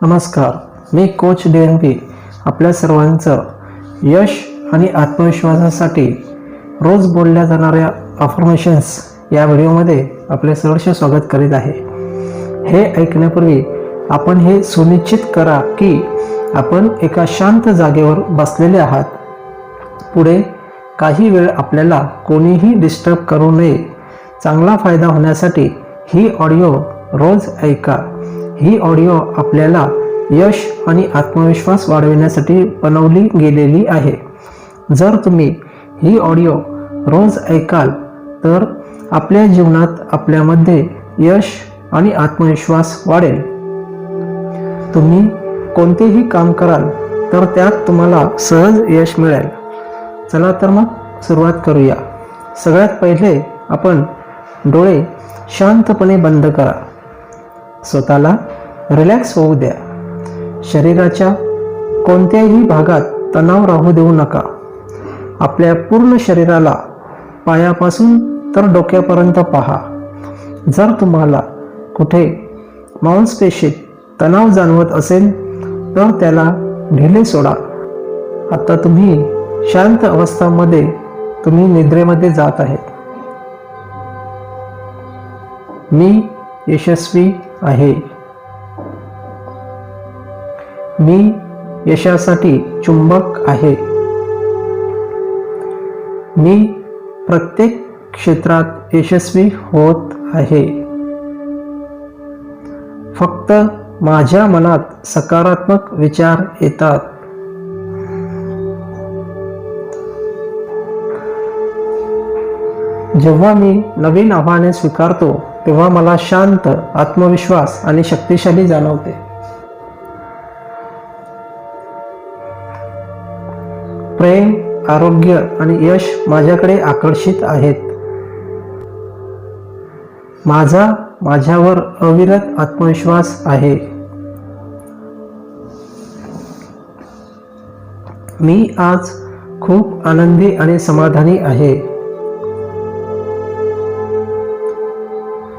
नमस्कार, मी coach DNP आपल्या सर्वांचं यश आणि आत्मविश्वासासाठी रोज बोलल्या जाणाऱ्या अफर्मेशन्स या व्हिडिओमध्ये आपले सहर्ष स्वागत करीत आहे. हे ऐकण्यापूर्वी आपण हे सुनिश्चित करा की आपण एका शांत जागेवर बसलेले आहात. पुढे काही वेळ आपल्याला कोणीही डिस्टर्ब करू नये. चांगला फायदा होण्यासाठी ही ऑडिओ रोज ऐका. ही ऑडिओ आपल्याला यश आणि आत्मविश्वास वाढविण्यासाठी बनवली गेलेली आहे. जर तुम्ही ही ऑडिओ रोज ऐकाल तर आपल्या जीवनात आपल्यामध्ये यश आणि आत्मविश्वास वाढेल. तुम्ही कोणतेही काम कराल तर त्यात तुम्हाला सहज यश मिळेल. चला तर मग सुरुवात करूया. सगळ्यात पहिले आपण डोळे शांतपणे बंद करा. स्वतःला रिलॅक्स होऊ द्या. शरीराच्या कोणत्याही भागात तणाव राहू देऊ नका. आपल्या पूर्ण शरीराला पायापासून तर डोक्यापर्यंत पहा. जर तुम्हाला कुठे मांसपेशीत तणाव जाणवत असेल तर त्याला ढिले सोडा. आता तुम्ही शांत अवस्थांमध्ये तुम्ही निद्रेमध्ये जात आहेत. मी यशस्वी आहे. मी यशासाठी चुंबक आहे. मी प्रत्येक क्षेत्रात यशस्वी होत आहे. फक्त माझ्या मनात सकारात्मक विचार येतात. जेव्हा मी नवीन आव्हाने स्वीकारतो तेव्हा मला शांत, आत्मविश्वास आणि शक्तिशाली जाणवते. प्रेम, आरोग्य आणि यश माझ्याकडे आकर्षित आहेत. माझ्यावर अविरत आत्मविश्वास आहे. मी आज खूप आनंदी आणि समाधानी आहे.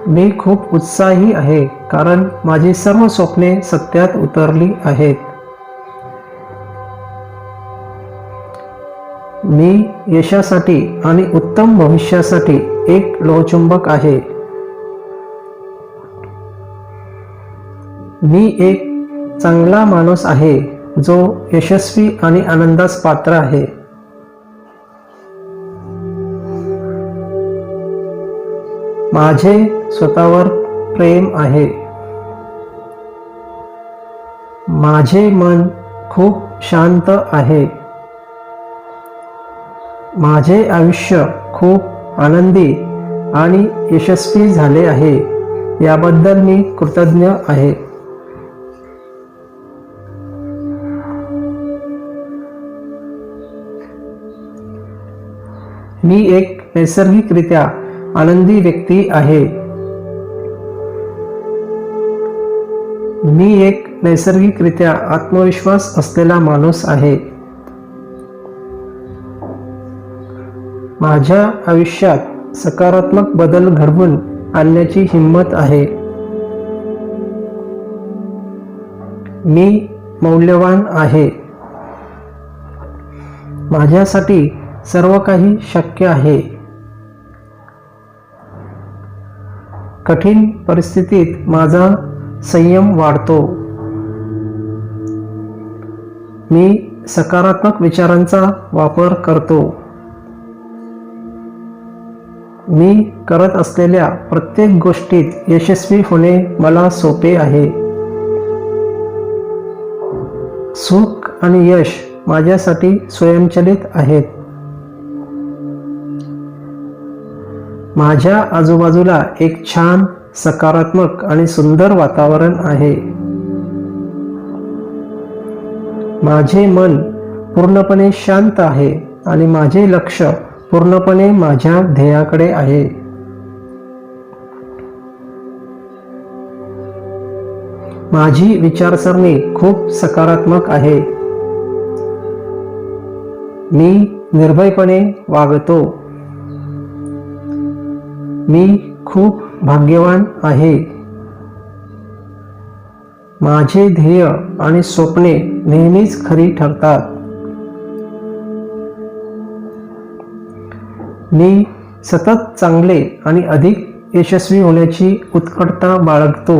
मी खूप उत्साही आहे कारण माझी सर्व स्वप्ने सत्यात उतरली आहेत. मी यशासाठी आणि उत्तम भविष्यासाठी एक लोहचुंबक आहे. मी एक चांगला माणूस आहे जो यशस्वी आणि आनंदास पात्र आहे. माझे स्वतःवर प्रेम आहे. माझे मन खूप शांत आहे. माझे आयुष्य खूप आनंदी आणि यशस्वी झाले आहे. याबद्दल मी कृतज्ञ आहे. मी एक नैसर्गिकरित्या आनंदी व्यक्ती आहे. मी एक नैसर्गिकरित्या आत्मविश्वास असलेला माणूस आहे. माझ्या आयुष्यात सकारात्मक बदल घडवून आणण्याची हिंमत आहे. मी मौल्यवान आहे. माझ्यासाठी सर्व काही शक्य आहे. कठीण परिस्थितीत माझा संयम वाढतो. मी सकारात्मक विचारांचा वापर करतो. मी करत असलेल्या प्रत्येक गोष्टीत यशस्वी होणे मला सोपे आहे. सुख आणि यश माझ्यासाठी स्वयंचलित आहेत. माझ्या आजूबाजूला एक छान, सकारात्मक आणि सुंदर वातावरण आहे. माझे मन पूर्णपणे शांत आहे आणि माझे लक्ष पूर्णपणे माझ्या ध्येयाकडे आहे. माझी विचारसरणी खूप सकारात्मक आहे. मी निर्भयपणे वागतो. मी खूप भाग्यवान आहे. माझे ध्येय आणि स्वप्ने नेहमीच खरी ठरतात. मी सतत चांगले आणि अधिक यशस्वी होण्याची उत्कटता बाळगतो.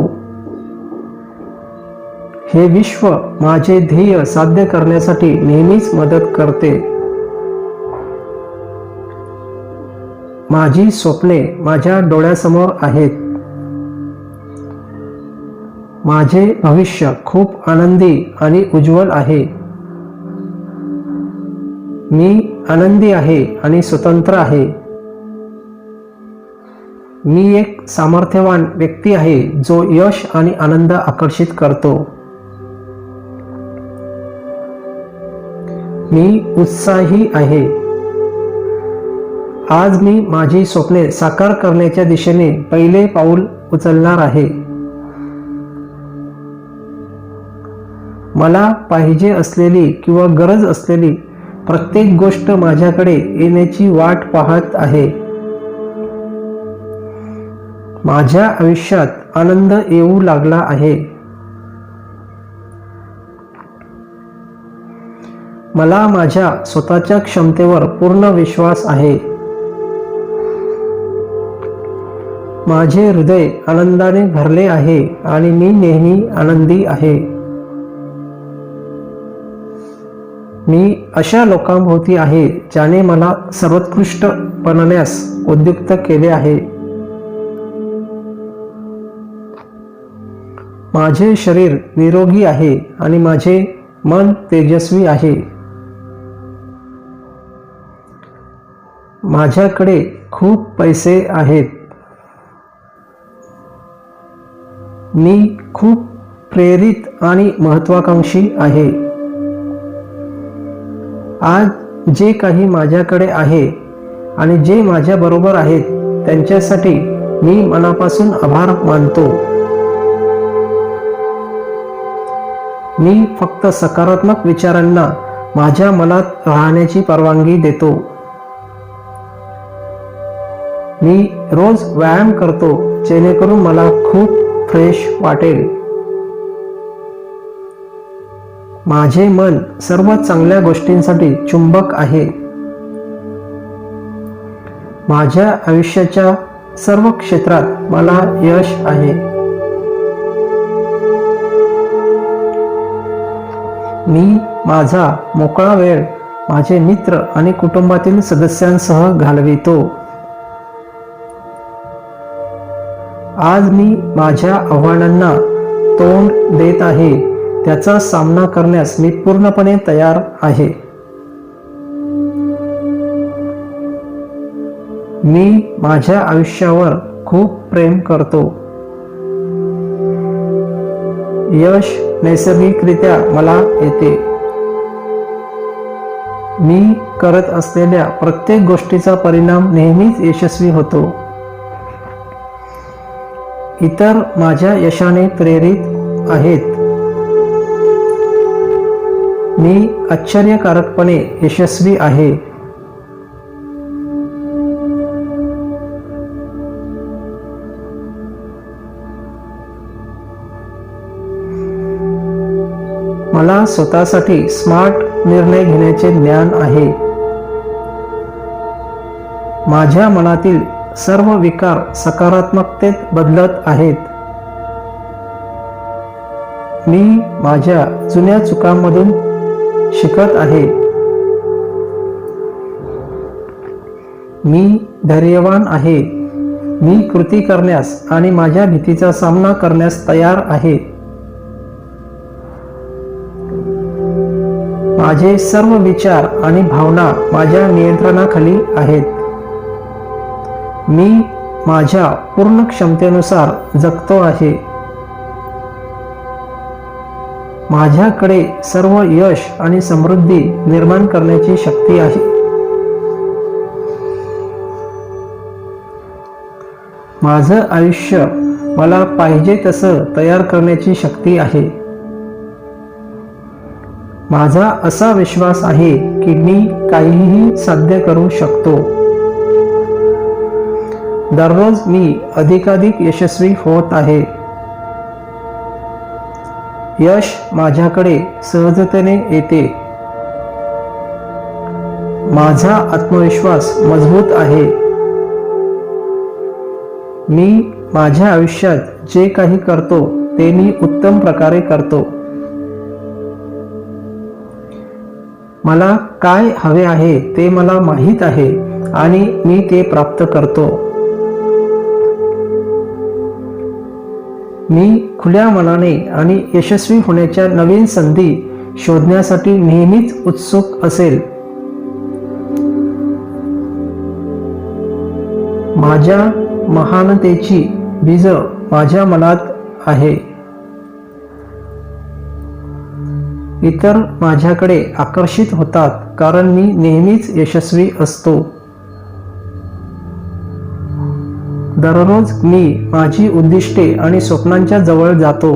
हे विश्व माझे ध्येय साध्य करण्यासाठी नेहमीच मदत करते. माझी स्वप्ने माझ्या डोळ्यासमोर आहेत. माझे भविष्य खूप आनंदी आणि उज्ज्वल आहे. मी आनंदी आहे आणि स्वतंत्र आहे. मी एक सामर्थ्यवान व्यक्ती आहे जो यश आणि आनंद आकर्षित करतो. मी उत्साही आहे. आज मी माझी स्वप्ने साकार करण्याच्या दिशेने पहिले पाऊल उचलणार आहे. मला पाहिजे असलेली किंवा गरज असलेली प्रत्येक गोष्ट माझ्याकडे येण्याची वाट पाहत आहे. माझ्या आयुष्यात आनंद येऊ लागला आहे. मला माझ्या स्वतःच्या क्षमतेवर पूर्ण विश्वास आहे. माझे हृदय आनंदाने भरले आहे आणि मी नेहमी आनंदी आहे. मी अशा लोकांभोवती आहे ज्याने मला सर्वोत्कृष्ट बनण्यास उद्युक्त केले आहे. माझे शरीर निरोगी आहे आणि माझे मन तेजस्वी आहे. माझ्याकडे खूप पैसे आहेत. मी खूप प्रेरित आणि महत्त्वाकांक्षी आहे. आज जे काही माझ्याकडे आहे आणि जे माझ्या बरोबर आहेत त्यांच्यासाठी मी मनापासून आभार मानतो. मी फक्त सकारात्मक विचारांना माझ्या मनात राहण्याची परवानगी देतो. मी रोज व्यायाम करतो जेणेकरून मला खूप फ्रेश वाटेल. माझे मन सर्व चांगल्या गोष्टींसाठी चुंबक आहे. माझ्या आयुष्याच्या सर्व क्षेत्रात मला यश आहे. मी माझा मोकळा वेळ माझे मित्र आणि कुटुंबातील सदस्यांसह घालवितो. आज मी माझ्या आव्हानांना तोंड देत आहे. त्याचा सामना करण्यास मी पूर्णपणे तयार आहे. मी माझ्या आयुष्यावर खूप प्रेम करतो. यश नैसर्गिकरित्या मला येते. मी करत असलेल्या प्रत्येक गोष्टीचा परिणाम नेहमीच यशस्वी होतो. इतर माझ्या यशाने प्रेरित आहेत. मी आश्चर्यकारकपणे यशस्वी आहे. मला स्वतःसाठी स्मार्ट निर्णय घेण्याचे ज्ञान आहे. माझ्या मनातील सर्व विकार सकारात्मकतेत बदलत आहेत. मी माझ्या जुन्या चुकांमधून शिकत आहे. मी धैर्यवान आहे. मी कृती करण्यास आणि माझ्या भीतीचा सामना करण्यास तयार आहे. माझे सर्व विचार आणि भावना माझ्या नियंत्रणाखाली आहेत. मी माझ्या पूर्ण क्षमतेनुसार जगतो आहे. माझ्याकडे सर्व यश आणि समृद्धी निर्माण करण्याची शक्ती आहे. माझं आयुष्य मला पाहिजे तसं तयार करण्याची शक्ती आहे. माझा असा विश्वास आहे की मी काहीही साध्य करू शकतो. दररोज मी अधिकाधिक यशस्वी होत आहे. यश माझ्याकडे सहजतेने येते. माझा आत्मविश्वास मजबूत आहे. मी माझ्या आयुष्यात जे काही करतो ते मी उत्तम प्रकारे करतो. मला काय हवे आहे ते मला माहीत आहे आणि मी ते प्राप्त करतो. मी खुल्या मनाने आणि यशस्वी होण्याच्या नवीन संधी शोधण्यासाठी नेहमीच उत्सुक असेल. माझ्या महानतेची बीज माझ्या मनात आहे. इतर माझ्याकडे आकर्षित होतात कारण मी नेहमीच यशस्वी असतो. दररोज मी माझी उद्दिष्टे आणि स्वप्नांच्या जवळ जातो.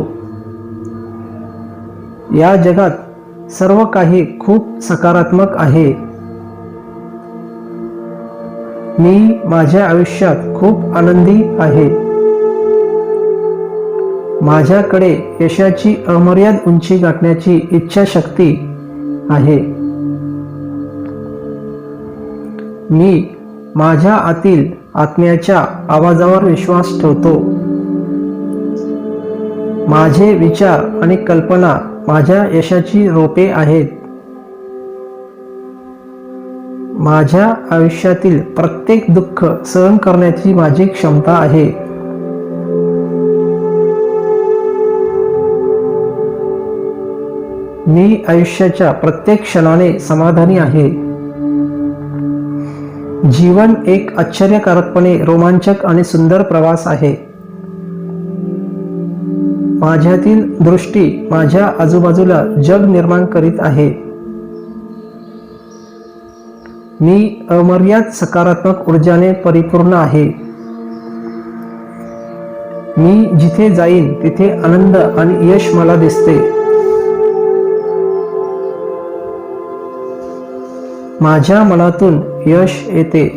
या जगात सर्व काही खूप सकारात्मक आहे. मी माझ्या आयुष्यात खूप आनंदी आहे. माझ्याकडे यशाची अमर्याद उंची गाठण्याची इच्छाशक्ती आहे. मी माझ्या आतील आत्म्याच्या आवाजावर विश्वास ठेवतो. माझे विचार आणि कल्पना माझ्या यशाची रोपे आहेत. माझ्या आयुष्यातील प्रत्येक दुःख सहन करण्याची माझी क्षमता आहे. मी आयुष्याच्या प्रत्येक क्षणाने समाधानी आहे. जीवन एक आश्चर्यकारकपणे रोमांचक आणि सुंदर प्रवास आहे. माझ्यातील दृष्टी माझ्या आजूबाजूला जग निर्माण करीत आहे. मी अमर्याद सकारात्मक ऊर्जाने परिपूर्ण आहे. मी जिथे जाईन तिथे आनंद आणि यश मला दिसते. माझ्या मनातून यश येते.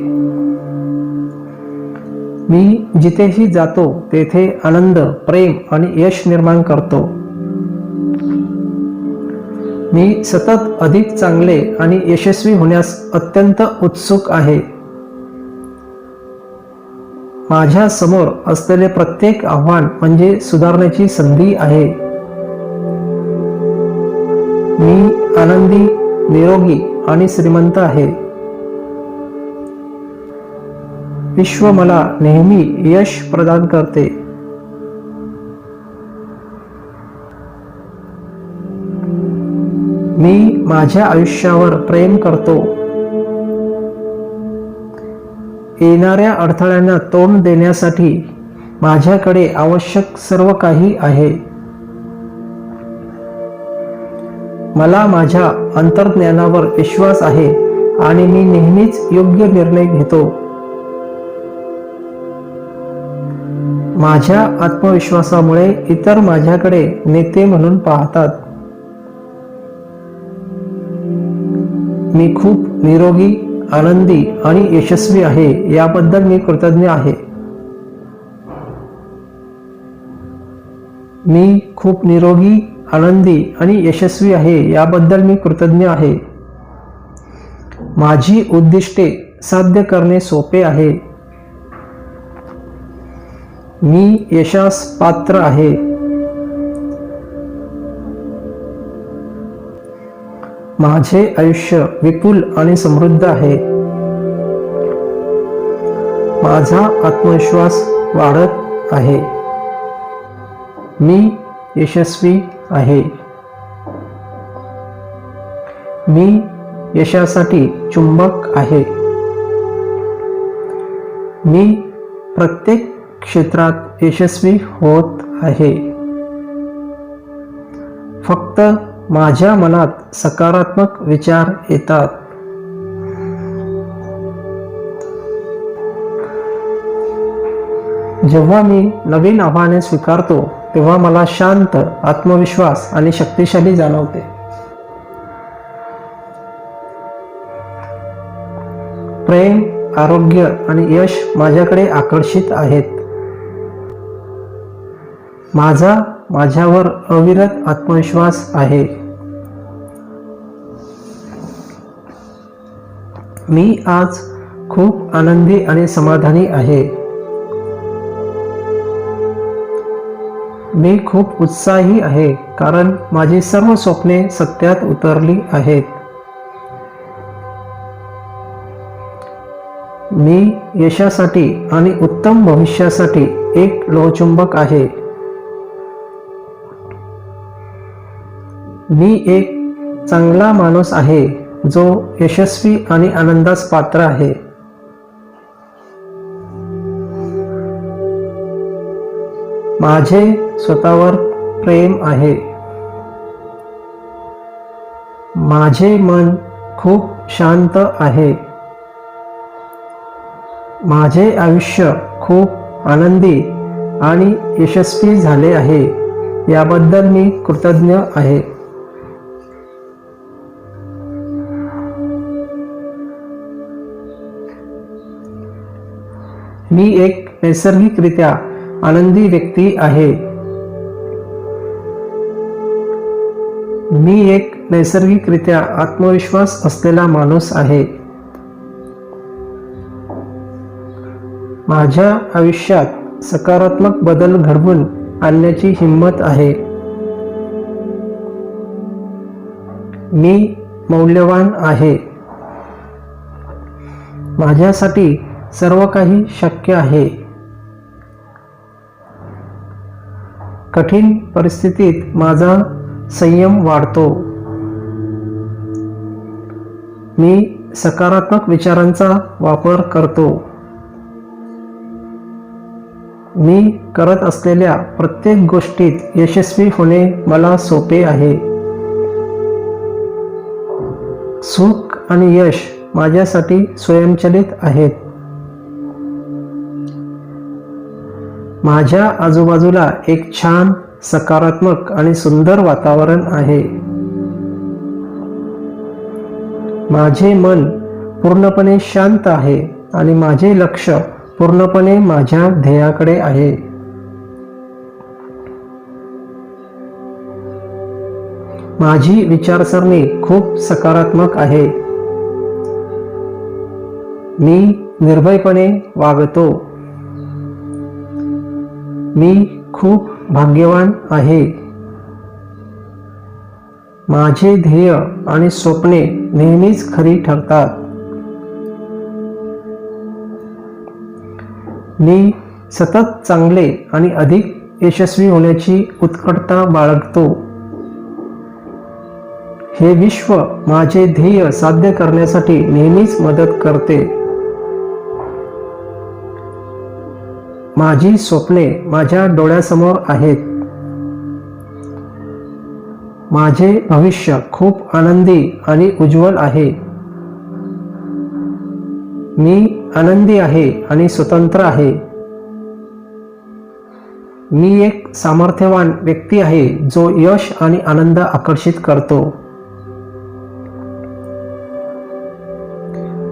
मी जिथेही जातो तेथे आनंद, प्रेम आणि यश निर्माण करतो. मी सतत अधिक चांगले आणि यशस्वी होण्यास अत्यंत उत्सुक आहे. माझ्या समोर असलेले प्रत्येक आव्हान म्हणजे सुधारण्याची संधी आहे. मी आनंदी, निरोगी आणि श्रीमंत आहे. विश्व मला नेहमी यश प्रदान करते. मी माझ्या आयुष्यावर प्रेम करतो. येणाऱ्या अडथळ्यांना तोंड देण्यासाठी माझ्याकडे आवश्यक सर्व काही आहे. मला माझ्या अंतर्ज्ञानावर विश्वास आहे आणि मी नेहमीच योग्य निर्णय घेतो. माझ्या आत्मविश्वासामुळे इतर माझ्याकडे नेते म्हणून पाहतात. मी खूप निरोगी, आनंदी आणि यशस्वी आहे याबद्दल मी कृतज्ञ आहे. मी खूप निरोगी, आनंदी आणि यशस्वी आहे याबद्दल मी कृतज्ञ आहे. माझी उद्दिष्टे साध्य करणे सोपे आहे. मी यशास पात्र आहे. माझे आयुष्य विपुल आणि समृद्ध आहे. माझा आत्मविश्वास वाढत आहे. मी यशस्वी आहे. मी यशासाठी चुंबक आहे. मी प्रत्येक क्षेत्रात यशस्वी होत आहे. फक्त माझ्या मनात सकारात्मक विचार येतात. जेव्हा मी नवीन आव्हाने स्वीकारतो तेव्हा मला शांत, आत्मविश्वास आणि शक्तिशाली जाणवते. प्रेम, आरोग्य आणि यश माझ्याकडे आकर्षित आहेत. माझा माझ्यावर अविरत आत्मविश्वास आहे. मी आज खूप आनंदी आणि समाधानी आहे. मी खूप उत्साही आहे कारण माझी सर्व स्वप्ने सत्यात उतरली आहेत. मी यशासाठी आणि उत्तम भविष्यासाठी एक लोहचुंबक आहे. मी एक चांगला माणूस आहे जो यशस्वी आणि आनंदास पात्र आहे. माझे स्वतःवर प्रेम आहे. माझे मन खूप शांत आहे. माझे आयुष्य खूप आनंदी आणि यशस्वी झाले आहे याबद्दल मी कृतज्ञ आहे. मी एक नैसर्गिकरित्या आनंदी व्यक्ती आहे. मी एक नैसर्गिकरित्या आत्मविश्वास असलेला माणूस आहे. माझ्या आयुष्यात सकारात्मक बदल घडवून आणण्याची हिंमत आहे. मी मौल्यवान आहे. माझ्यासाठी सर्व काही शक्य आहे. कठीण परिस्थितीत माझा संयम वाढतो. मी सकारात्मक विचारांचा वापर करतो. मी करत असलेल्या प्रत्येक गोष्टीत यशस्वी होणे मला सोपे आहे. सुख आणि यश माझ्यासाठी स्वयंचलित आहेत. माझ्या आजूबाजूला एक छान, सकारात्मक आणि सुंदर वातावरण आहे. माझे मन पूर्णपणे शांत आहे आणि माझे लक्ष पूर्णपणे माझ्या ध्येयाकडे आहे. माझी विचारसरणी खूप सकारात्मक आहे. मी निर्भयपणे वागतो. मी खूप भाग्यवान आहे. माझे ध्येय आणि स्वप्ने नेहमीच खरी ठरतात. मी सतत चांगले आणि अधिक यशस्वी होण्याची उत्कटता बाळगतो. हे विश्व माझे ध्येय साध्य करण्यासाठी नेहमीच मदत करते. माझी स्वप्ने माझ्या डोळ्यासमोर आहेत. माझे भविष्य खूप आनंदी आणि उज्ज्वल आहे. मी आनंदी आहे आणि स्वतंत्र आहे. मी एक सामर्थ्यवान व्यक्ती आहे जो यश आणि आनंद आकर्षित करतो.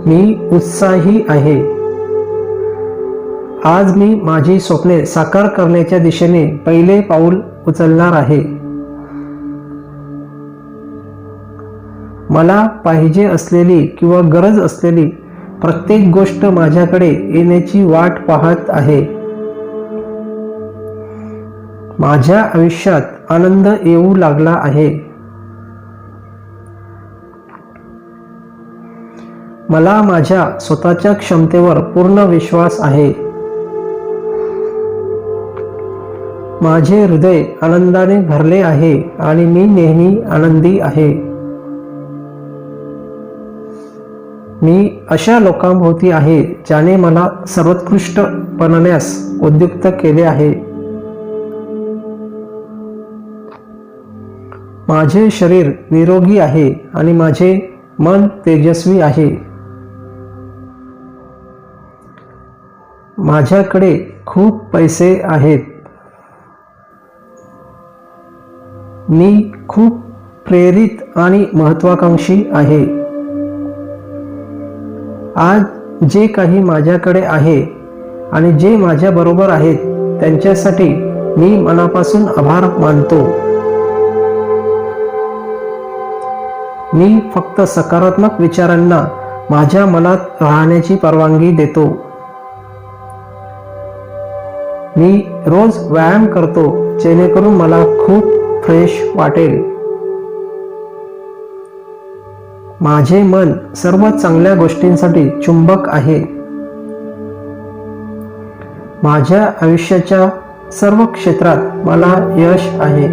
मी उत्साही आहे. आज मी माझी स्वप्ने साकार करण्याच्या दिशेने पहिले पाऊल उचलणार आहे. मला पाहिजे असलेली किंवा गरज असलेली प्रत्येक गोष्ट माझ्याकडे येण्याची वाट पाहत आहे. माझ्या आयुष्यात आनंद येऊ लागला आहे. मला माझ्या स्वतःच्या क्षमतेवर पूर्ण विश्वास आहे. माझे हृदय आनंदाने भरले आहे आणि मी नेहमी आनंदी आहे. मी अशा लोकांभोवती आहे ज्याने मला सर्वोत्कृष्ट बनण्यास उद्युक्त केले आहे. माझे शरीर निरोगी आहे आणि माझे मन तेजस्वी आहे. माझ्याकडे खूप पैसे आहेत. मी खूप प्रेरित आणि महत्त्वाकांक्षी आहे. आज जे काही माझ्याकडे आहे आणि जे माझ्या बरोबर आहेत त्यांच्यासाठी मी मनापासून आभार मानतो. मी फक्त सकारात्मक विचारांना माझ्या मनात राहण्याची परवानगी देतो. मी रोज व्यायाम करतो जेणेकरून मला खूप फ्रेश वाटेल. माझे मन सर्व चांगल्या गोष्टींसाठी चुंबक आहे. माझ्या आयुष्याच्या सर्व क्षेत्रात मला यश आहे.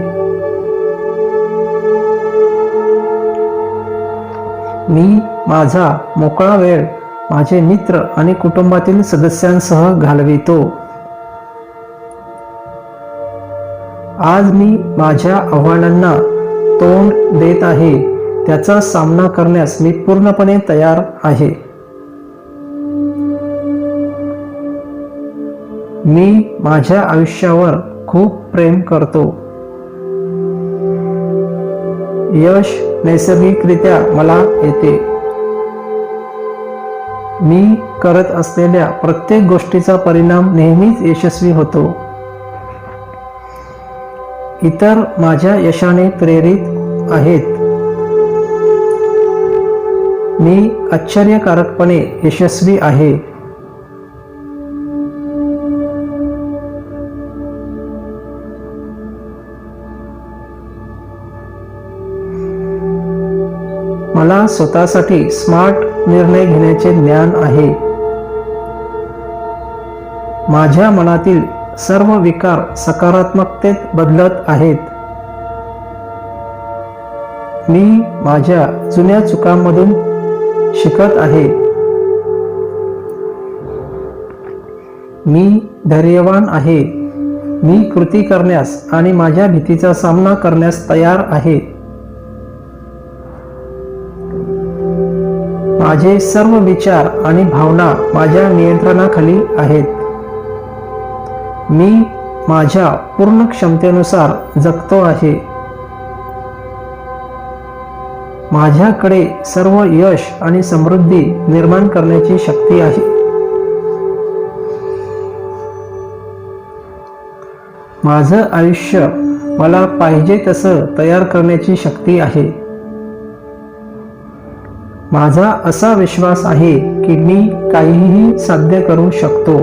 मी माझा मोकळा वेळ माझे मित्र आणि कुटुंबातील सदस्यांसह घालवितो. आज मी माझ्या आव्हानांना तोंड देत आहे, त्याचा सामना करण्यास मी पूर्णपणे तयार आहे. मी माझ्या आयुष्यावर खूप प्रेम करतो. यश नैसर्गिकरित्या मला येते. मी करत असलेल्या प्रत्येक गोष्टीचा परिणाम नेहमीच यशस्वी होतो. इतर माझ्या यशाने प्रेरित आहेत. मी आश्चर्यकारकपणे यशस्वी आहे. मला स्वतःसाठी स्मार्ट निर्णय घेण्याचे ज्ञान आहे. माझ्या मनातील सर्व विकार सकारात्मकतेत बदलत आहेत. मी माझ्या जुन्या चुकांमधून शिकत आहे. मी धैर्यवान आहे. मी कृती करण्यास आणि माझ्या भीतीचा सामना करण्यास तयार आहे. माझे सर्व विचार आणि भावना माझ्या नियंत्रणाखाली आहेत. मी माझ्या पूर्ण क्षमतेनुसार जगतो आहे. माझ्याकडे सर्व यश आणि समृद्धी निर्माण करण्याची शक्ती आहे. माझं आयुष्य मला पाहिजे तसं तयार करण्याची शक्ती आहे. माझा असा विश्वास आहे की मी काहीही साध्य करू शकतो.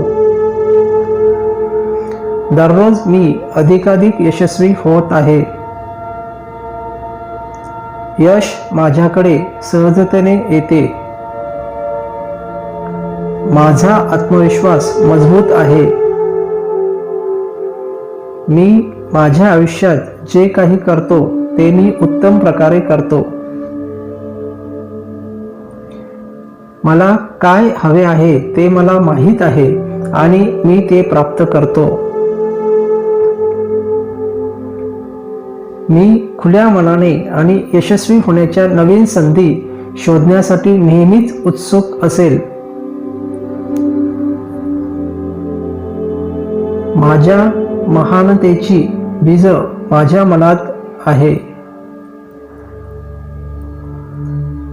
दररोज मी अधिकाधिक यशस्वी होत आहे. यश माझ्याकडे सहजतेने येते. माझा आत्मविश्वास मजबूत आहे. मी माझ्या आयुष्यात जे काही करतो ते मी उत्तम प्रकारे करतो. मला काय हवे आहे ते मला माहीत आहे आणि मी ते प्राप्त करतो. मी खुल्या मनाने आणि यशस्वी होण्याच्या नवीन संधी शोधण्यासाठी नेहमीच उत्सुक असेल. माझ्या महानतेची बीज माझ्या मनात आहे.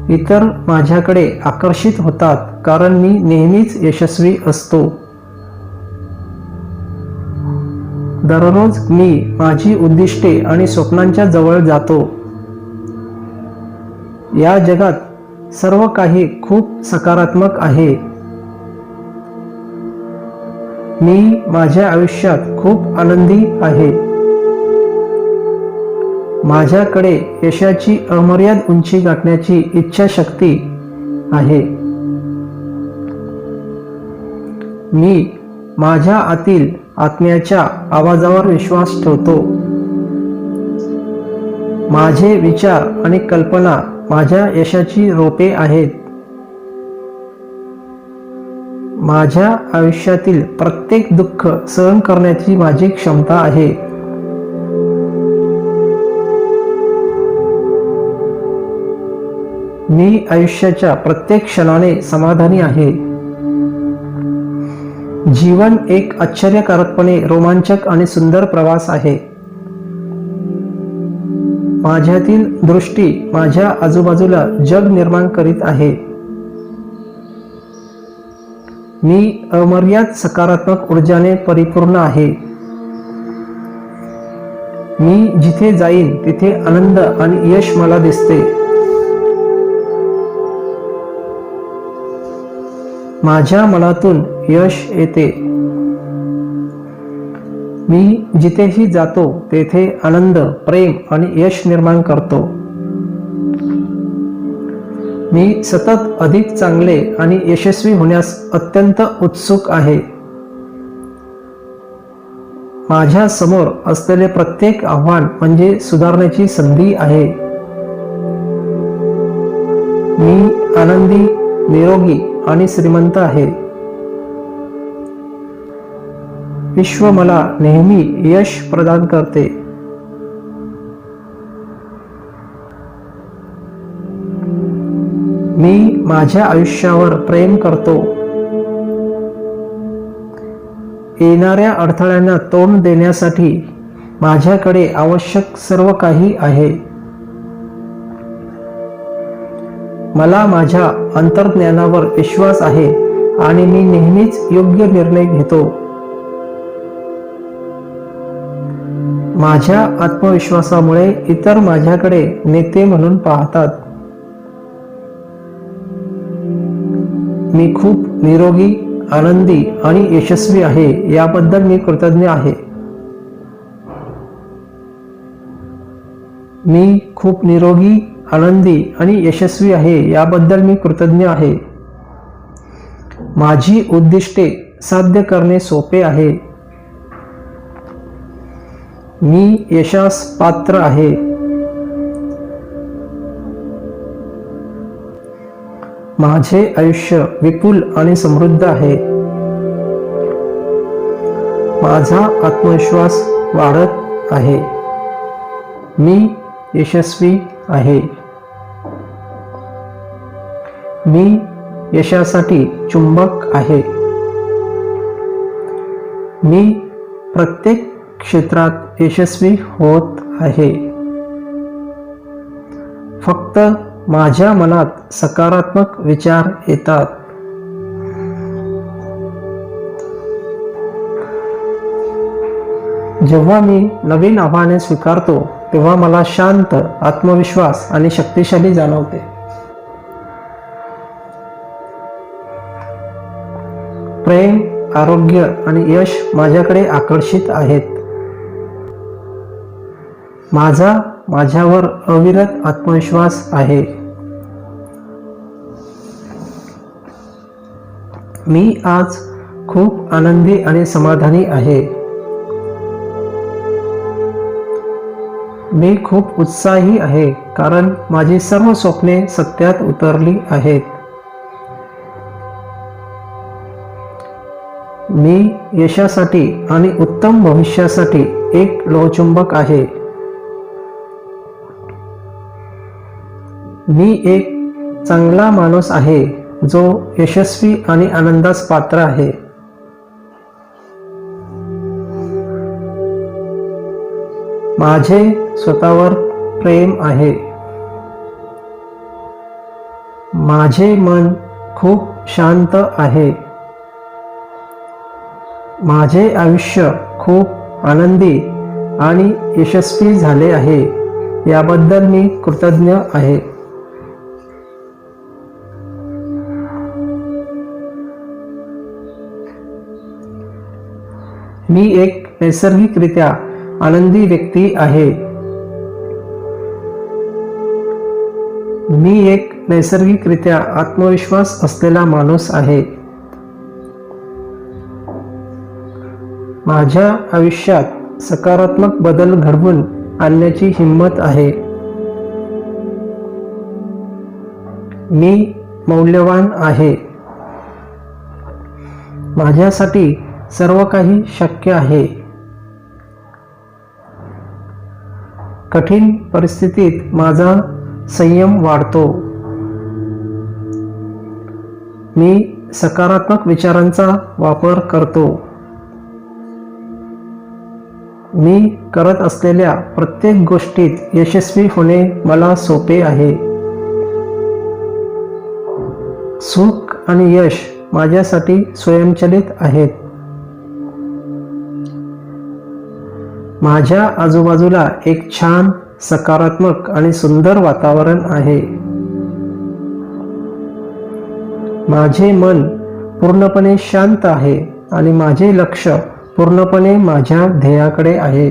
इतर माझ्याकडे आकर्षित होतात कारण मी नेहमीच यशस्वी असतो. दररोज मी माझी उद्दिष्टे आणि स्वप्नांच्या जवळ जातो. या जगात सर्व काही खूप सकारात्मक आहे. मी माझ्या आयुष्यात खूप आनंदी आहे. माझ्याकडे यशाची अमर्याद उंची गाठण्याची इच्छाशक्ती आहे. मी माझ्या आतील आत्म्याच्या आवाजावर विश्वास ठेवतो. माझे विचार आणि कल्पना माझ्या यशाची रोपे आहेत. माझ्या आयुष्यातील प्रत्येक दुःख सहन करण्याची माझी क्षमता आहे. मी आयुष्याच्या प्रत्येक क्षणाने समाधानी आहे. जीवन एक आश्चर्यकारकपणे रोमांचक आणि सुंदर प्रवास आहे. माझ्यातील दृष्टी माझ्या आजूबाजूला जग निर्माण करीत आहे. मी अमर्याद सकारात्मक ऊर्जाने परिपूर्ण आहे. मी जिथे जाईन तिथे आनंद आणि यश मला दिसते. माझ्या मनातून यश येते. मी जिथेही जातो तेथे आनंद, प्रेम आणि यश निर्माण करतो. मी सतत अधिक चांगले आणि यशस्वी होण्यास अत्यंत उत्सुक आहे. माझ्या समोर असलेले प्रत्येक आव्हान म्हणजे सुधारण्याची संधी आहे. मी आनंदी, निरोगी आणि श्रीमंत आहे. विश्व मला नेहमी यश प्रदान करते. मी माझ्या आयुष्यावर प्रेम करतो. येणाऱ्या अडथळ्यांना तोंड देण्यासाठी माझ्याकडे आवश्यक सर्व काही आहे. मला माझ्या अंतर्ज्ञानावर विश्वास आहे आणि मी नेहमीच योग्य निर्णय घेतो. माझ्या आत्मविश्वासामुळे इतर माझ्याकडे नेते म्हणून पाहतात. मी खूप निरोगी, आनंदी आणि यशस्वी आहे याबद्दल मी कृतज्ञ आहे. मी खूप निरोगी, आनंदी आणि यशस्वी आहे याबद्दल मी कृतज्ञ आहे. माझी उद्दिष्टे साध्य करणे सोपे आहे. मी यशास पात्र आहे. माझे आयुष्य विपुल आणि समृद्ध आहे. माझा आत्मविश्वास वाढत आहे. मी यशस्वी आहे. मी यशासाठी चुंबक आहे. मी प्रत्येक क्षेत्रात यशस्वी होत आहे. फक्त माझ्या मनात सकारात्मक विचार येतात. जेव्हा मी नवीन आव्हाने स्वीकारतो तेव्हा मला शांत, आत्मविश्वास आणि शक्तिशाली जाणवते. प्रेम, आरोग्य आणि यश माझ्याकडे आकर्षित आहेत. माझ्यावर अविरत आत्मविश्वास आहे. मी आज खूप आनंदी आणि समाधानी आहे. मी खूप उत्साही आहे कारण माझी सर्व स्वप्ने सत्यात उतरली आहेत. मी यशासाठी आणि उत्तम भविष्यासाठी एक लोहचुंबक आहे. मी एक चांगला माणूस आहे जो यशस्वी आणि आनंदास पात्र आहे. माझे स्वतःवर प्रेम आहे. माझे मन खूप शांत आहे. माझे आयुष्य खूप आनंदी आणि यशस्वी झाले आहे याबद्दल मी कृतज्ञ आहे. मी एक नैसर्गिकरित्या आनंदी व्यक्ती आहे. मी एक नैसर्गिकरित्या आत्मविश्वास असलेला माणूस आहे. माझ्या आयुष्यात सकारात्मक बदल घडवून आणण्याची हिंमत आहे. मी मौल्यवान आहे. माझ्यासाठी सर्व काही शक्य आहे. कठीण परिस्थितीत माझा संयम वाढतो. मी सकारात्मक विचारांचा वापर करतो. मी करत असलेल्या प्रत्येक गोष्टीत यशस्वी होणे मला सोपे आहे. सुख आणि यश माझ्यासाठी स्वयंचलित आहेत. माझ्या आजूबाजूला एक छान, सकारात्मक आणि सुंदर वातावरण आहे. माझे मन पूर्णपणे शांत आहे आणि माझे लक्ष पूर्णपणे माझ्या ध्येयाकडे आहे.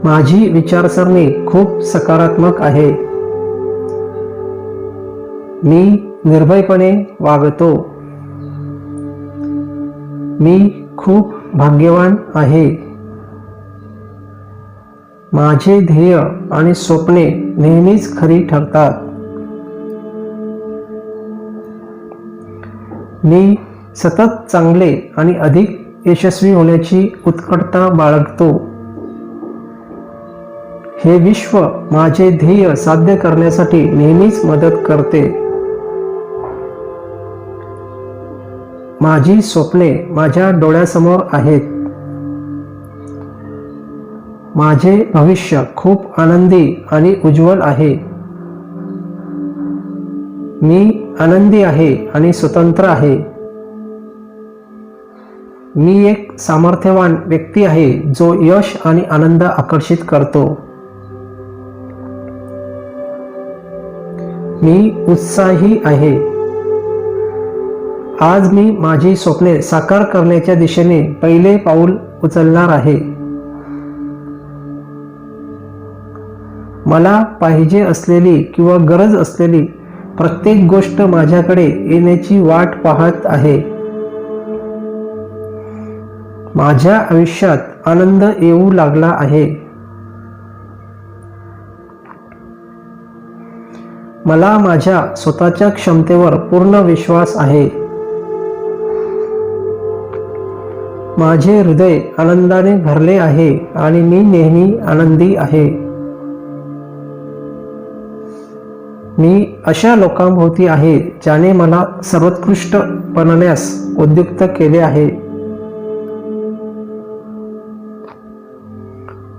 माझी विचारसरणी खूप सकारात्मक आहे. मी निर्भयपणे वागतो. मी खूप भाग्यवान आहे. माझे ध्येय आणि स्वप्ने नेहमीच खरी ठरतात. मी सतत चांगले आणि अधिक यशस्वी होण्याची उत्कटता बाळगतो. हे विश्व माझे ध्येय साध्य करण्यासाठी नेहमीच मदत करते. माझी स्वप्ने माझ्या डोळ्यासमोर आहेत. माझे भविष्य खूप आनंदी आणि उज्ज्वल आहे. मी आनंदी आहे आणि स्वतंत्र आहे. मी एक सामर्थ्यवान व्यक्ती आहे जो यश आणि आनंद आकर्षित करतो. मी उत्साही आहे. आज मी माझी स्वप्ने साकार करण्याच्या दिशेने पहिले पाऊल उचलणार आहे. मला पाहिजे असलेली किंवा गरज असलेली प्रत्येक गोष्ट माझ्याकडे येण्याची वाट पाहत आहे. माझ्या आयुष्यात आनंद येऊ लागला आहे. मला माझ्या स्वतःच्या क्षमतेवर पूर्ण विश्वास आहे. माझे हृदय आनंदाने भरले आहे आणि मी नेहमी आनंदी आहे. मी अशा लोकांभोवती आहे ज्याने मला सर्वोत्कृष्ट बनण्यास उद्युक्त केले आहे.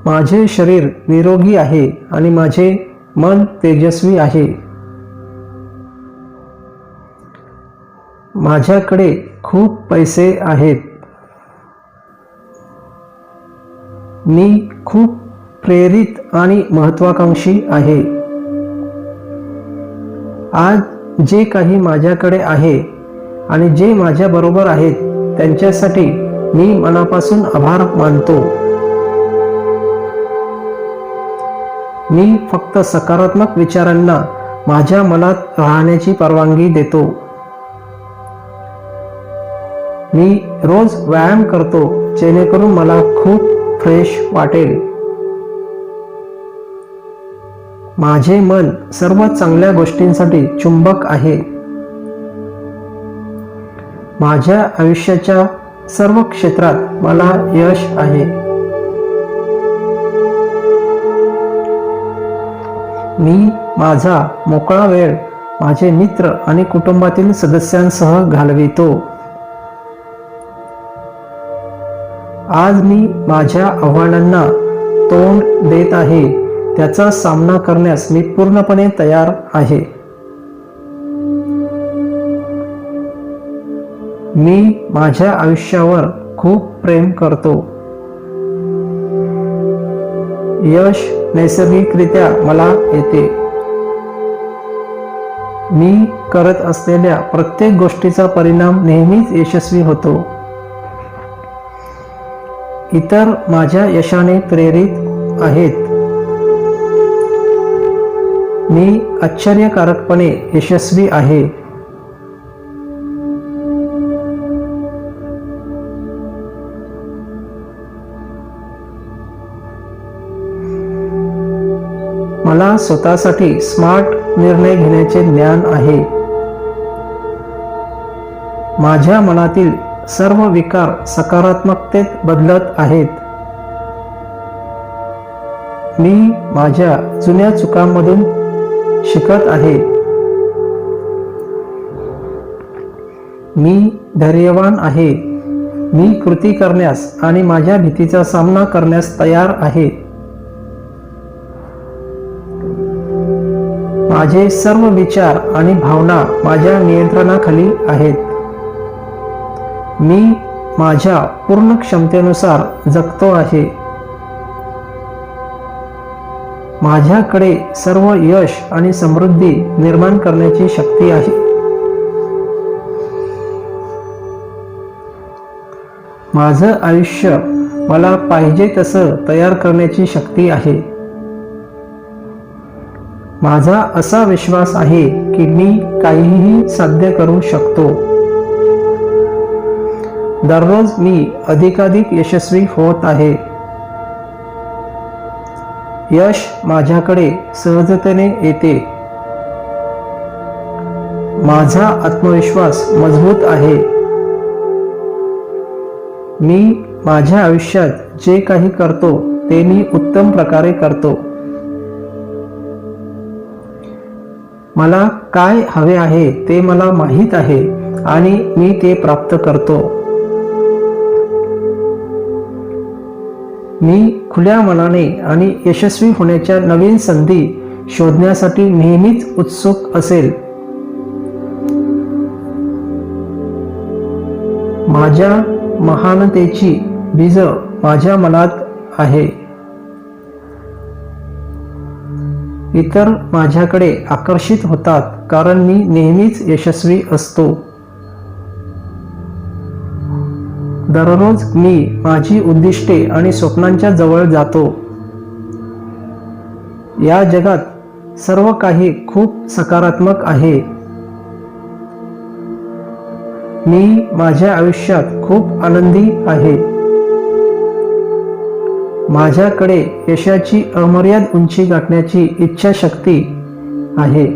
माझे शरीर निरोगी आहे आणि माझे मन तेजस्वी आहे. माझ्याकडे खूप पैसे आहेत. मी खूप प्रेरित आणि महत्त्वाकांक्षी आहे. आज जे काही माझ्याकडे आहे आणि जे माझ्या बरोबर आहेत त्यांच्यासाठी मी मनापासून आभार मानतो. मी फक्त सकारात्मक विचारांना माझ्या मनात राहण्याची परवानगी देतो. मी रोज व्यायाम करतो जेणेकरून मला खूप फ्रेश वाटेल. माझे मन सर्व चांगल्या गोष्टींसाठी चुंबक आहे. माझ्या आयुष्याच्या सर्व क्षेत्रात मला यश आहे. मी माझा मोकळा वेळ माझे मित्र आणि कुटुंबातील सदस्यांसह घालवितो. आज मी माझ्या आव्हानांना तोंड देत आहे. त्याचा सामना करण्यास मी पूर्णपणे तयार आहे. मी माझ्या आयुष्यावर खूप प्रेम करतो. यश नैसर्गिकरित्या मला येते. मी करत असलेल्या प्रत्येक गोष्टीचा परिणाम नेहमीच यशस्वी होतो. इतर माझ्या यशाने प्रेरित आहेत. मी आश्चर्यकारकपणे यशस्वी आहे. मला स्वतःसाठी स्मार्ट निर्णय घेण्याचे ज्ञान आहे. माझ्या मनातील सर्व विकार सकारात्मकतेत बदलत आहेत. मी माझ्या जुन्या चुकांमधून शिकत आहे. मी धैर्यवान आहे. मी कृती करण्यास आणि माझ्या भीतीचा सामना करण्यास तयार आहे. माझे सर्व विचार आणि भावना माझ्या नियंत्रणाखाली आहेत. मी माझ्या पूर्ण क्षमतेनुसार जगतो आहे. माझ्याकडे सर्व यश आणि समृद्धी निर्माण करण्याची शक्ती आहे. माझं आयुष्य मला पाहिजे तसं तयार करण्याची शक्ती आहे. माझा असा विश्वास आहे की मी काहीही साध्य करू शकतो. दररोज मी अधिकाधिक यशस्वी होत आहे. यश माझ्याकडे सहजतेने येते. माझा आत्मविश्वास मजबूत आहे. मी माझ्या आयुष्यात जे काही करतो ते मी उत्तम प्रकारे करतो. मला काय हवे आहे ते मला माहीत आहे आणि मी ते प्राप्त करतो. मी खुल्या मनाने आणि यशस्वी होण्याच्या नवीन संधी शोधण्यासाठी नेहमीच उत्सुक असेल. माझ्या महानतेची बीज माझ्या मनात आहे. इतर माझ्याकडे आकर्षित होतात कारण मी नेहमीच यशस्वी असतो. दररोज मी माझी उद्दिष्टे आणि स्वप्नांच्या जवळ जातो. या जगात सर्व काही खूप सकारात्मक आहे. मी माझ्या आयुष्यात खूप आनंदी आहे. माझ्याकडे यशाची अमर्याद उंची गाठण्याची इच्छाशक्ती आहे.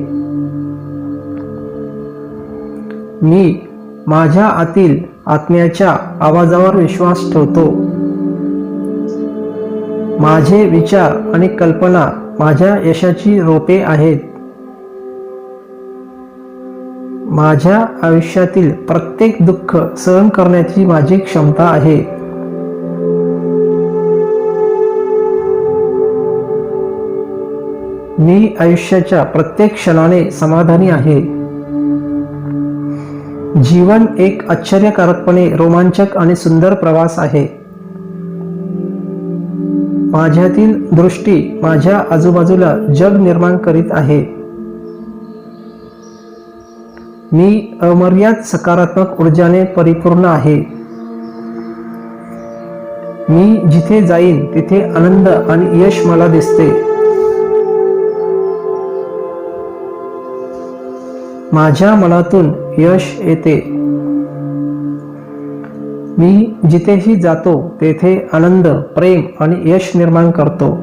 मी माझ्या आतील आत्म्याच्या आवाजावर विश्वास ठेवतो. माझे विचार आणि कल्पना माझ्या यशाची रोपे आहेत. माझ्या आयुष्यातील प्रत्येक दुःख सहन करण्याची माझी क्षमता आहे. मी आयुष्याच्या प्रत्येक क्षणाने समाधानी आहे. जीवन एक आश्चर्यकारकपणे रोमांचक आणि सुंदर प्रवास आहे. माझ्यातील दृष्टी माझ्या आजूबाजूला जग निर्माण करीत आहे. मी अमर्याद सकारात्मक ऊर्जाने परिपूर्ण आहे. मी जिथे जाईन तिथे आनंद आणि यश मला दिसते. माझ्या मनातून यश येते. मी जिथेही जातो तेथे आनंद, प्रेम आणि यश निर्माण करतो.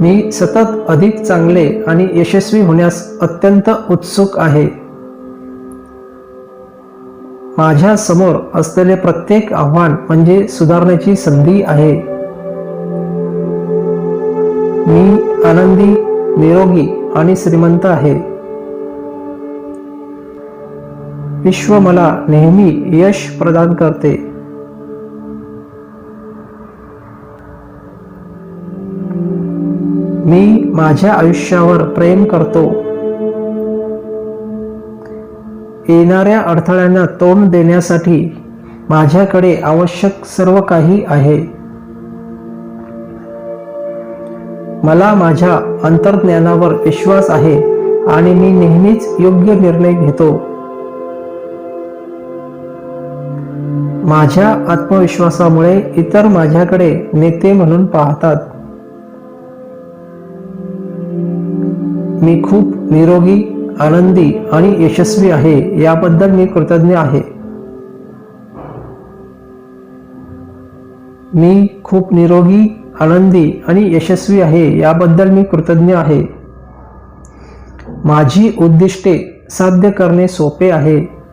मी सतत अधिक चांगले आणि यशस्वी होण्यास अत्यंत उत्सुक आहे. माझ्या समोर असलेले प्रत्येक आव्हान म्हणजे सुधारण्याची संधी आहे. मी आनंदी, निरोगी आणि श्रीमंत आहे. विश्व मला नेहमी यश प्रदान करते. मी माझ्या आयुष्यावर प्रेम करतो. येणाऱ्या अडथळ्यांना तोंड देण्यासाठी माझ्याकडे आवश्यक सर्व काही आहे. मला माझ्या अंतर्ज्ञानावर विश्वास आहे आणि मी नेहमीच योग्य निर्णय घेतो. माझ्या आत्मविश्वासामुळे इतर माझ्याकडे नेते म्हणून पाहतात. मी खूप निरोगी, आनंदी आणि यशस्वी आहे याबद्दल मी कृतज्ञ आहे. मी खूप निरोगी, आनंदी आणि यशस्वी आहे याबद्दल मी कृतज्ञ आहे. माझी उद्दिष्टे साध्य करणे सोपे आहे.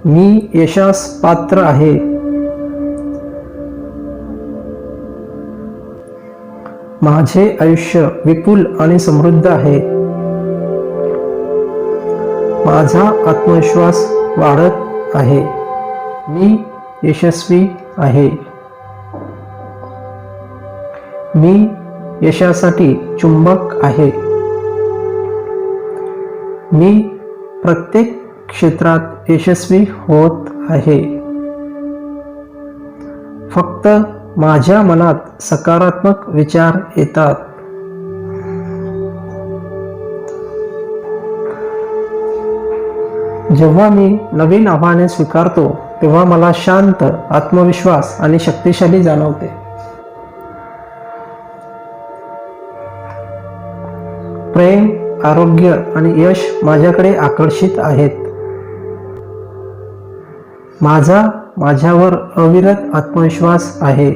मी यशास पात्र आहे. माझे आयुष्य विपुल आणि समृद्ध आहे. माझा आत्मविश्वास वाढत आहे. मी यशस्वी आहे. मी यशासाठी चुंबक आहे. मी प्रत्येक क्षेत्रात यशस्वी होत आहे. फक्त माझ्या मनात सकारात्मक विचार येतात. जेव्हा मी नवीन आव्हाने स्वीकारतो तेव्हा मला शांत, आत्मविश्वास आणि शक्तिशाली जाणवते. प्रेम, आरोग्य आणि यश माझ्याकडे आकर्षित आहेत. माझ्यावर अविरत आत्मविश्वास आहे.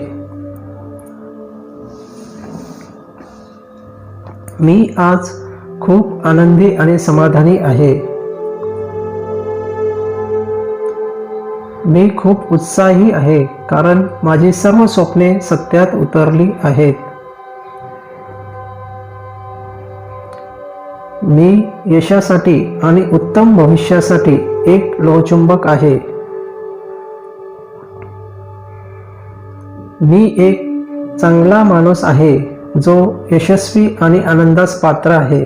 मी आज खूप आनंदी आणि समाधानी आहे. मी खूप उत्साही आहे कारण माझी सर्व स्वप्ने सत्यात उतरली आहेत. मी यशासाठी आणि उत्तम भविष्यासाठी एक लोहचुंबक आहे. मी एक चांगला माणूस आहे जो यशस्वी आणि आनंदास पात्र आहे.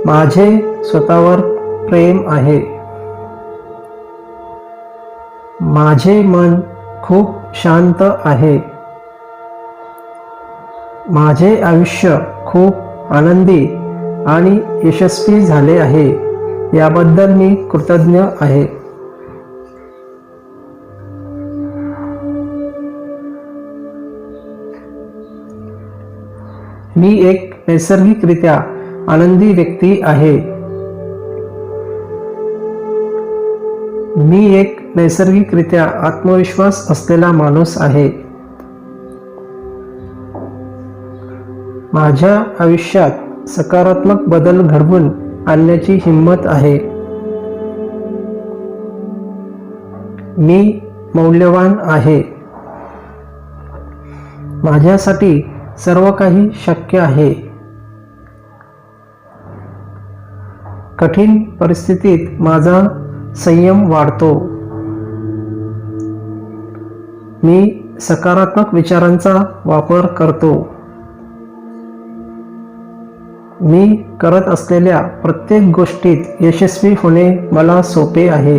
माझे स्वतःवर प्रेम आहे. माझे मन खूप शांत आहे. माझे आयुष्य खूप आनंदी आणि यशस्वी झाले आहे याबद्दल मी कृतज्ञ आहे. मी एक नैसर्गिकरित्या आनंदी व्यक्ती आहे. मी एक नैसर्गिकरित्या आत्मविश्वास असलेला माणूस आहे. माझ्या आयुष्यात सकारात्मक बदल घडवून आणण्याची हिंमत आहे. मी मौल्यवान आहे. माझ्यासाठी सर्व काही शक्य आहे. कठीण परिस्थितीत माझा संयम वाढतो. मी सकारात्मक विचारांचा वापर करतो. मी करत असलेल्या प्रत्येक गोष्टीत यशस्वी होणे मला सोपे आहे.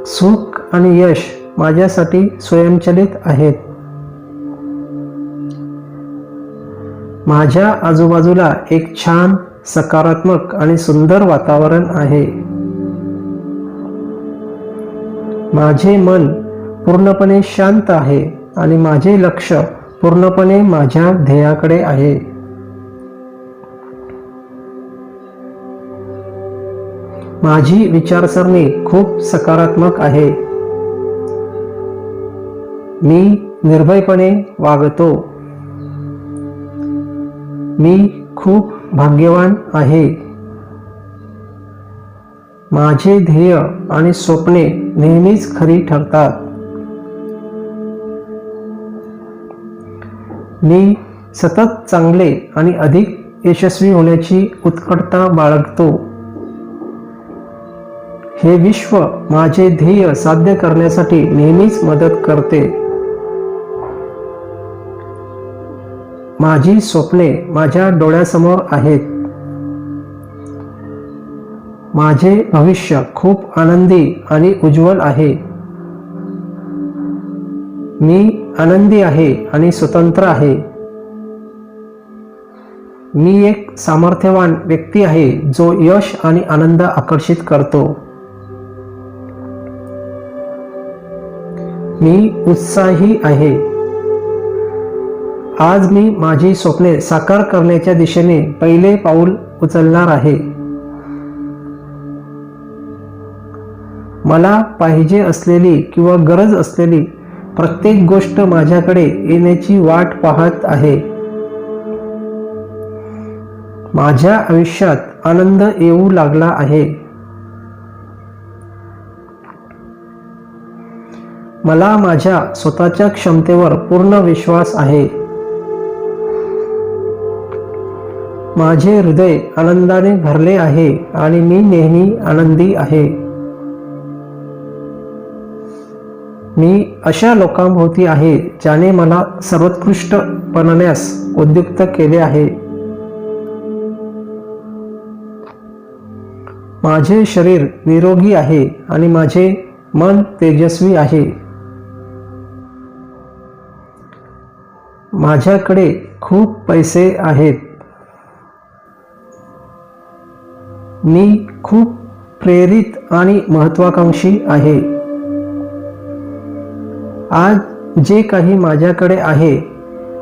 सुख आणि यश माझ्यासाठी स्वयंचलित आहेत. माझ्या आजूबाजूला एक छान, सकारात्मक आणि सुंदर वातावरण आहे. माझे मन पूर्णपणे शांत आहे आणि माझे लक्ष पूर्णपणे माझ्या ध्येयाकडे आहे. माझी विचारसरणी खूप सकारात्मक आहे. मी निर्भयपणे वागतो. मी खूप भाग्यवान आहे. माझे ध्येय आणि स्वप्ने नेहमीच खरी ठरतात. मी सतत चांगले आणि अधिक यशस्वी होण्याची उत्कटता बाळगतो. हे विश्व माझे ध्येय साध्य करण्यासाठी नेहमीच मदत करते. माझी स्वप्ने माझ्या डोळ्यासमोर आहेत. माझे भविष्य खूप आनंदी आणि उज्ज्वल आहे. मी आनंदी आहे आणि स्वतंत्र आहे. मी एक सामर्थ्यवान व्यक्ती आहे जो यश आणि आनंद आकर्षित करतो. मी उत्साही आहे. आज मी माझी स्वप्ने साकार करण्याच्या दिशेने पहिले पाऊल उचलणार आहे. मला पाहिजे असलेली किंवा गरज असलेली प्रत्येक गोष्ट माझ्याकडे येण्याची वाट पाहत आहे. माझ्या आयुष्यात आनंद येऊ लागला आहे. मला माझ्या स्वतःच्या क्षमतेवर पूर्ण विश्वास आहे. माझे हृदय आनंदाने भरले आहे आणि मी नेहमी आनंदी आहे. मी अशा लोकांभोवती आहे ज्याने मला सर्वोत्कृष्ट बनण्यास उद्युक्त केले आहे. माझे शरीर निरोगी आहे आणि माझे मन तेजस्वी आहे. माझ्याकडे खूप पैसे आहेत. मी खूप प्रेरित आणि महत्त्वाकांक्षी आहे. आज जे काही माझ्याकडे आहे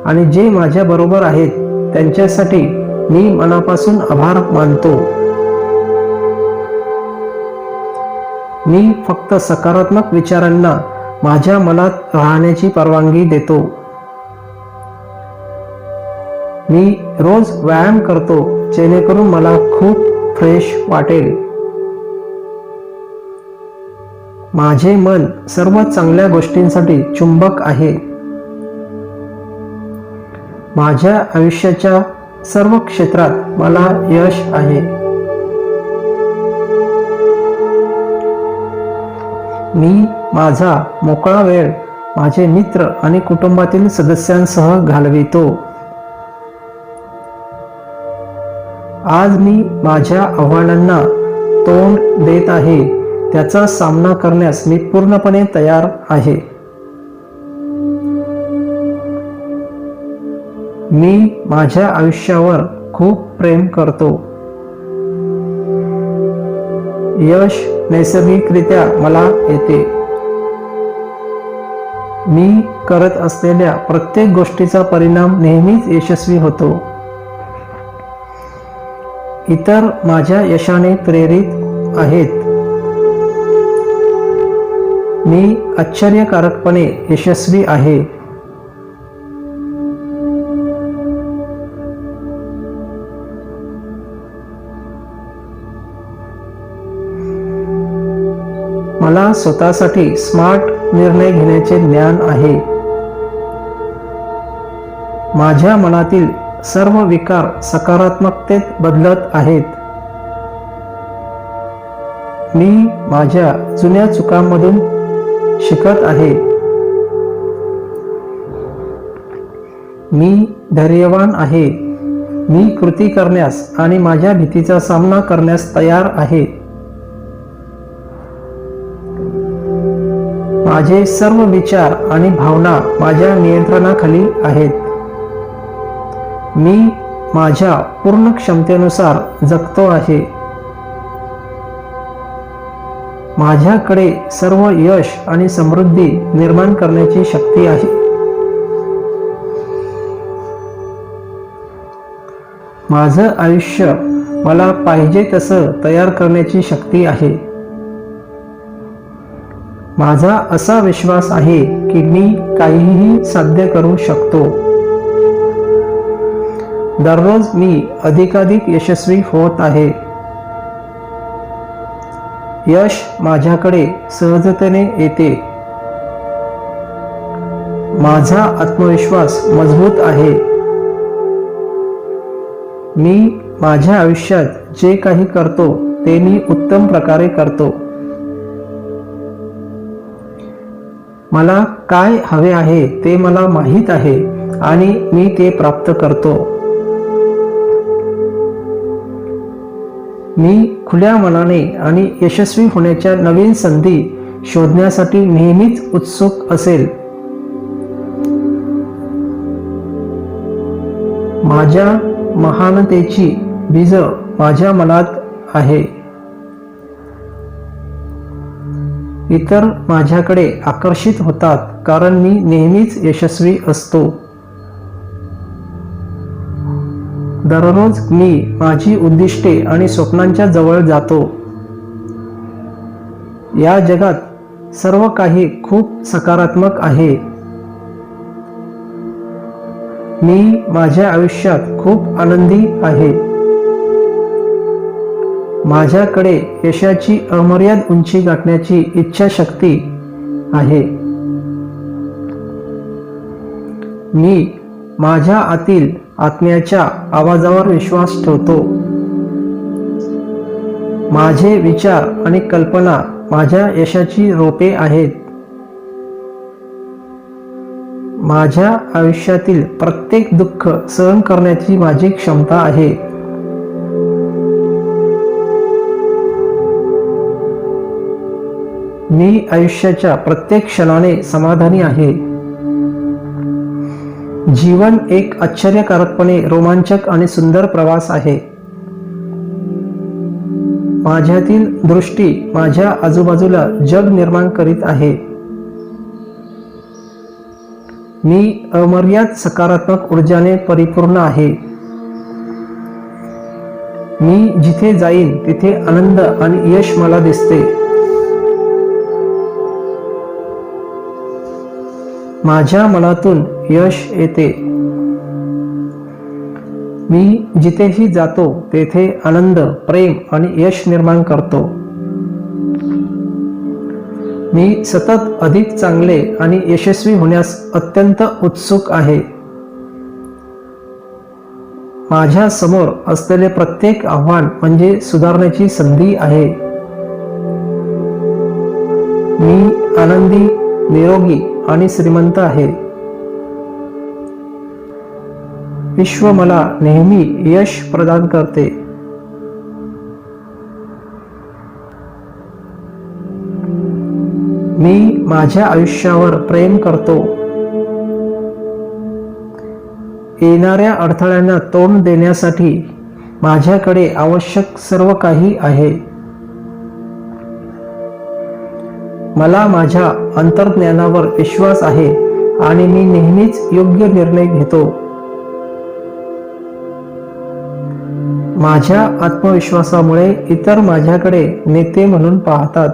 आणि जे माझ्याबरोबर आहेत त्यांच्यासाठी मी मनापासून आभार मानतो. मी फक्त सकारात्मक विचारांना माझ्या मनात राहण्याची परवानगी देतो. मी रोज व्यायाम करतो जेणेकरून मला खूप फ्रेश वाटेल. माझे मन सर्व चांगल्या गोष्टींसाठी चुंबक आहे. माझ्या आयुष्याच्या सर्व क्षेत्रात मला यश आहे. मी माझा मोकळा वेळ माझे मित्र आणि कुटुंबातील सदस्यांसह घालवितो. आज मी माझ्या आव्हानांना तोंड देत आहे. त्याचा सामना करण्यास मी पूर्णपणे तयार आहे. मी माझ्या आयुष्यावर खूप प्रेम करतो. यश नैसर्गिकरित्या मला येते. मी करत असलेल्या प्रत्येक गोष्टीचा परिणाम नेहमीच यशस्वी होतो. इतर माझ्या यशाने प्रेरित आहेत. मी आश्चर्यकारकपणे यशस्वी आहे. मला स्वतःसाठी स्मार्ट निर्णय घेण्याचे ज्ञान आहे. माझ्या मनातील सर्व विकार सकारात्मकतेत बदलत आहेत. मी माझ्या जुन्या चुकांमधून शिकत आहे. मी धैर्यवान आहे. मी कृती करण्यास आणि माझ्या भीतीचा सामना करण्यास तयार आहे. माझे सर्व विचार आणि भावना माझ्या नियंत्रणाखाली आहेत. मी माझ्या पूर्ण क्षमतेनुसार जगतो आहे. माझ्याकडे सर्व यश आणि समृद्धी निर्माण करण्याची शक्ती आहे. माझं आयुष्य मला पाहिजे तसं तयार करण्याची शक्ती आहे. माझा असा विश्वास आहे की मी काहीही साध्य करू शकतो. दररोज मी अधिकाधिक यशस्वी होत आहे. यश माझ्याकडे सहजतेने येते. माझा आत्मविश्वास मजबूत आहे. मी माझ्या आयुष्यात जे काही करतो ते मी उत्तम प्रकारे करतो. मला काय हवे आहे ते मला माहीत आहे आणि मी ते प्राप्त करतो. मी खुल्या मनाने आणि यशस्वी होण्याच्या नवीन संधी शोधण्यासाठी नेहमीच उत्सुक असेल. माझ्या महानतेची बीज माझ्या मनात आहे. इतर माझ्याकडे आकर्षित होतात कारण मी नेहमीच यशस्वी असतो. दररोज मी माझी उद्दिष्टे आणि स्वप्नांच्या जवळ जातो. या जगात सर्व काही खूप सकारात्मक आहे. मी माझ्या आयुष्यात खूप आनंदी आहे. माझ्याकडे यशाची अमर्याद उंची गाठण्याची इच्छाशक्ती आहे. मी माझ्या आतील आत्म्याच्या आवाजावर विश्वास ठेवतो. माझे विचार आणि कल्पना माझ्या यशाची रोपे आहेत. माझ्या आयुष्यातील प्रत्येक दुःख सहन करण्याची माझी क्षमता आहे. मी आयुष्याच्या प्रत्येक क्षणाने समाधानी आहे. जीवन एक आश्चर्यकारकपणे रोमांचक आणि सुंदर प्रवास आहे. माझ्यातील दृष्टी माझ्या आजूबाजूला जग निर्माण करीत आहे. मी अमर्याद सकारात्मक ऊर्जाने परिपूर्ण आहे. मी जिथे जाईन तिथे आनंद आणि यश मला दिसते. माझ्या मनातून यश येते. मी जिथेही जातो तेथे आनंद, प्रेम आणि यश निर्माण करतो. मी सतत अधिक चांगले आणि यशस्वी होण्यास अत्यंत उत्सुक आहे. माझ्या समोर असलेले प्रत्येक आव्हान म्हणजे सुधारण्याची संधी आहे. मी आनंदी, निरोगी आणि श्रीमंत आहे. विश्व मला नेहमी यश प्रदान करते. मी माझ्या आयुष्यावर प्रेम करतो. येणाऱ्या अडथळ्यांना तोंड देण्यासाठी माझ्याकडे आवश्यक सर्व काही आहे. मला माझ्या अंतर्ज्ञानावर विश्वास आहे आणि मी नेहमीच योग्य निर्णय घेतो. माझ्या आत्मविश्वासामुळे इतर माझ्याकडे नेते म्हणून पाहतात.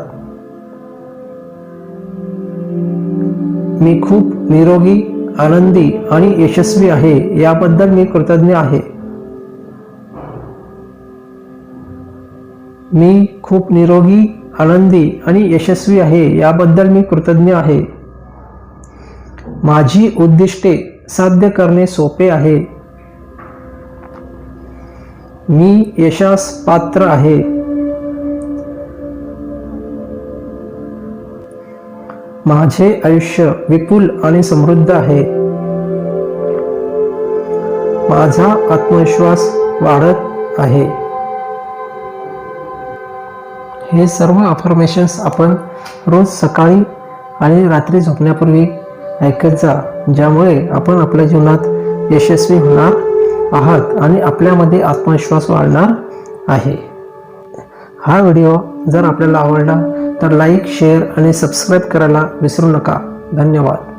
मी खूप निरोगी, आनंदी आणि यशस्वी आहे याबद्दल मी कृतज्ञ आहे. मी खूप निरोगी, आनंदी आणि यशस्वी आहे याबद्दल मी कृतज्ञ आहे. माझी उद्दिष्टे साध्य करणे सोपे आहे. मी यशास पात्र आहे. माझे आयुष्य विपुल आणि समृद्ध आहे. माझा आत्मविश्वास वाढत आहे. हे सर्व अफर्मेशन्स आपण रोज सकाळी आणि रात्री झोपण्यापूर्वी ऐकत जा, ज्यामुळे आपण आपल्या जीवनात यशस्वी होणार आहात आणि आपल्यामध्ये आत्मविश्वास वाढणार आहे. हा व्हिडिओ जर आपल्याला आवडला तर लाईक, शेअर आणि सबस्क्राईब करायला विसरू नका. धन्यवाद.